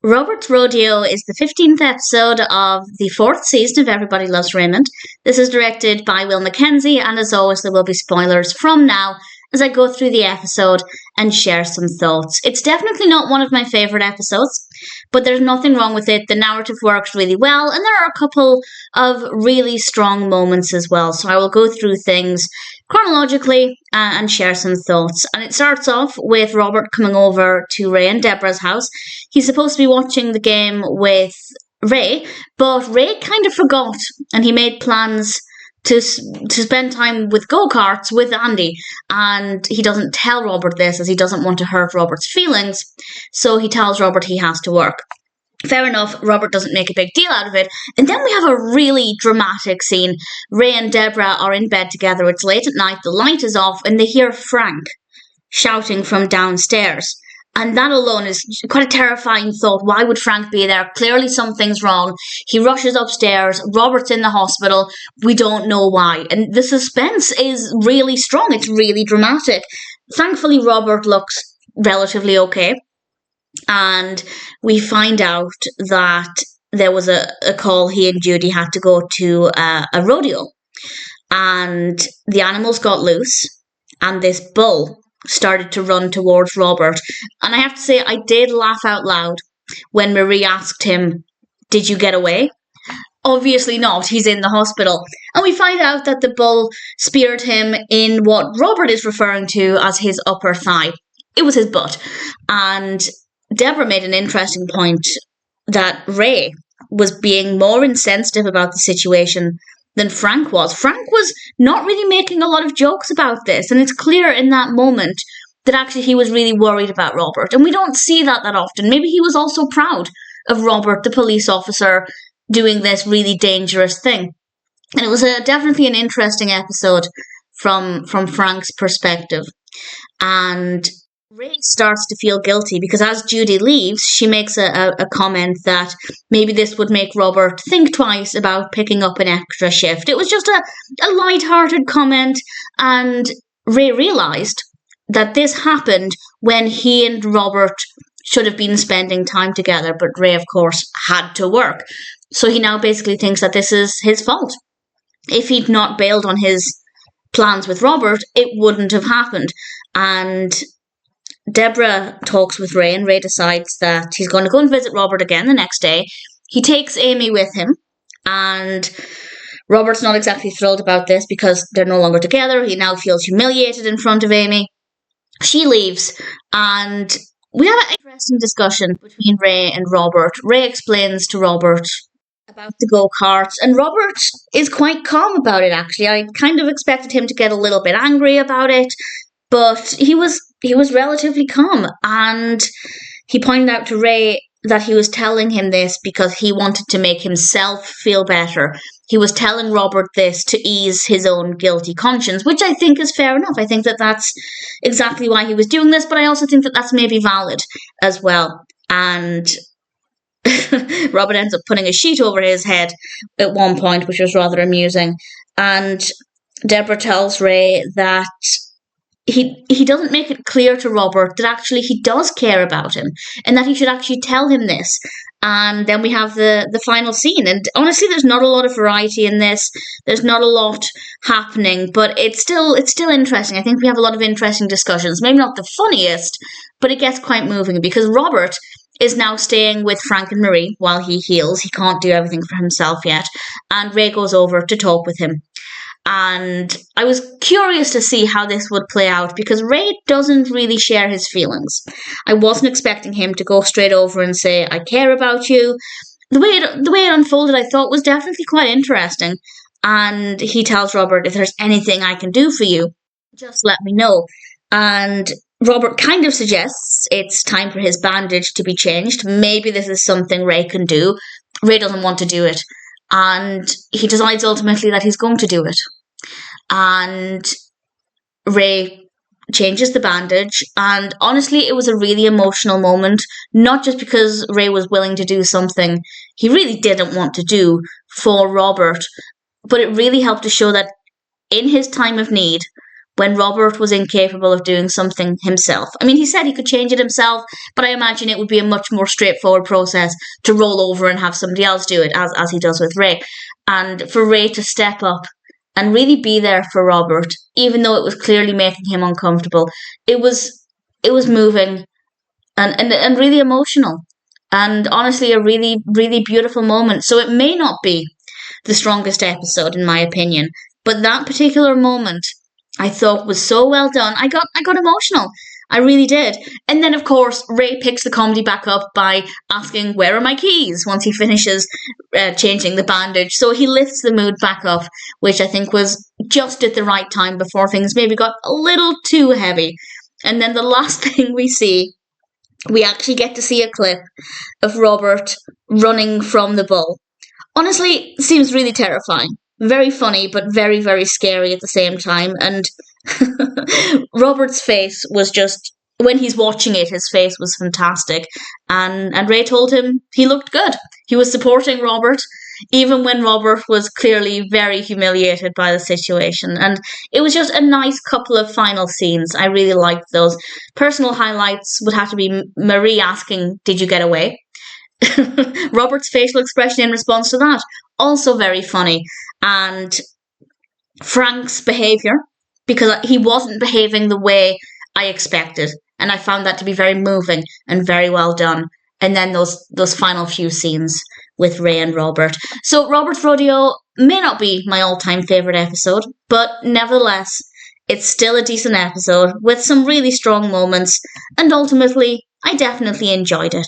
Robert's Rodeo is the 15th episode of the 4th season of Everybody Loves Raymond. This is directed by Will Mackenzie, and as always, there will be spoilers from now as I go through the episode and share some thoughts. It's definitely not one of my favourite episodes, but there's nothing wrong with it. The narrative works really well, and there are a couple of really strong moments as well. So I will go through things chronologically and share some thoughts. And it starts off with Robert coming over to Ray and Debra's house. He's supposed to be watching the game with Ray, but Ray kind of forgot, and he made plans to spend time with go-karts with Andy, and he doesn't tell Robert this as he doesn't want to hurt Robert's feelings, so he tells Robert he has to work. Fair enough, Robert doesn't make a big deal out of it, and then we have a really dramatic scene. Ray and Debra are in bed together, it's late at night, the light is off, and they hear Frank shouting from downstairs. And that alone is quite a terrifying thought. Why would Frank be there? Clearly something's wrong. He rushes upstairs. Robert's in the hospital. We don't know why. And the suspense is really strong. It's really dramatic. Thankfully, Robert looks relatively okay. And we find out that there was a call he and Judy had to go to a rodeo. And the animals got loose. And this bull started to run towards Robert. And I have to say, I did laugh out loud when Marie asked him, "Did you get away?" Obviously not, he's in the hospital. And we find out that the bull speared him in what Robert is referring to as his upper thigh. It was his butt. And Debra made an interesting point that Ray was being more insensitive about the situation than Frank was. Frank was not really making a lot of jokes about this, and it's clear in that moment that actually he was really worried about Robert, and we don't see that often. Maybe he was also proud of Robert, the police officer, doing this really dangerous thing. And it was definitely an interesting episode from Frank's perspective. And Ray starts to feel guilty because as Judy leaves, she makes a comment that maybe this would make Robert think twice about picking up an extra shift. It was just a light-hearted comment, and Ray realised that this happened when he and Robert should have been spending time together, but Ray, of course, had to work. So he now basically thinks that this is his fault. If he'd not bailed on his plans with Robert, it wouldn't have happened. And Debra talks with Ray, and Ray decides that he's going to go and visit Robert again the next day. He takes Amy with him, and Robert's not exactly thrilled about this because they're no longer together. He now feels humiliated in front of Amy. She leaves, and we have an interesting discussion between Ray and Robert. Ray explains to Robert about the go-karts, and Robert is quite calm about it, actually. I kind of expected him to get a little bit angry about it, but he was relatively calm, and he pointed out to Ray that he was telling him this because he wanted to make himself feel better. He was telling Robert this to ease his own guilty conscience, which I think is fair enough. I think that that's exactly why he was doing this, but I also think that that's maybe valid as well. And Robert ends up putting a sheet over his head at one point, which was rather amusing. And Debra tells Ray that he doesn't make it clear to Robert that actually he does care about him and that he should actually tell him this. And then we have the final scene. And honestly, there's not a lot of variety in this. There's not a lot happening, but it's still interesting. I think we have a lot of interesting discussions. Maybe not the funniest, but it gets quite moving because Robert is now staying with Frank and Marie while he heals. He can't do everything for himself yet. And Ray goes over to talk with him. And I was curious to see how this would play out because Ray doesn't really share his feelings. I wasn't expecting him to go straight over and say, "I care about you." The way it unfolded, I thought was definitely quite interesting. And he tells Robert, "If there's anything I can do for you, just let me know." And Robert kind of suggests it's time for his bandage to be changed. Maybe this is something Ray can do. Ray doesn't want to do it. And he decides ultimately that he's going to do it. And Ray changes the bandage. And honestly, it was a really emotional moment. Not just because Ray was willing to do something he really didn't want to do for Robert. But it really helped to show that in his time of need, when Robert was incapable of doing something himself. I mean, he said he could change it himself, but I imagine it would be a much more straightforward process to roll over and have somebody else do it, as he does with Ray. And for Ray to step up and really be there for Robert, even though it was clearly making him uncomfortable, it was moving and really emotional. And honestly, a really, really beautiful moment. So it may not be the strongest episode, in my opinion, but that particular moment I thought was so well done. I got emotional. I really did. And then, of course, Ray picks the comedy back up by asking, "Where are my keys?" once he finishes changing the bandage. So he lifts the mood back up, which I think was just at the right time before things maybe got a little too heavy. And then the last thing we actually get to see a clip of Robert running from the bull. Honestly, it seems really terrifying. Very funny, but very, very scary at the same time. And Robert's face was just, when he's watching it, his face was fantastic. And Ray told him he looked good. He was supporting Robert, even when Robert was clearly very humiliated by the situation. And it was just a nice couple of final scenes. I really liked those. Personal highlights would have to be Marie asking, "Did you get away?" Robert's facial expression in response to that, also very funny. And Frank's behaviour, because he wasn't behaving the way I expected. And I found that to be very moving and very well done. And then those final few scenes with Ray and Robert. So Robert's Rodeo may not be my all-time favourite episode, but nevertheless, it's still a decent episode with some really strong moments, and ultimately, I definitely enjoyed it.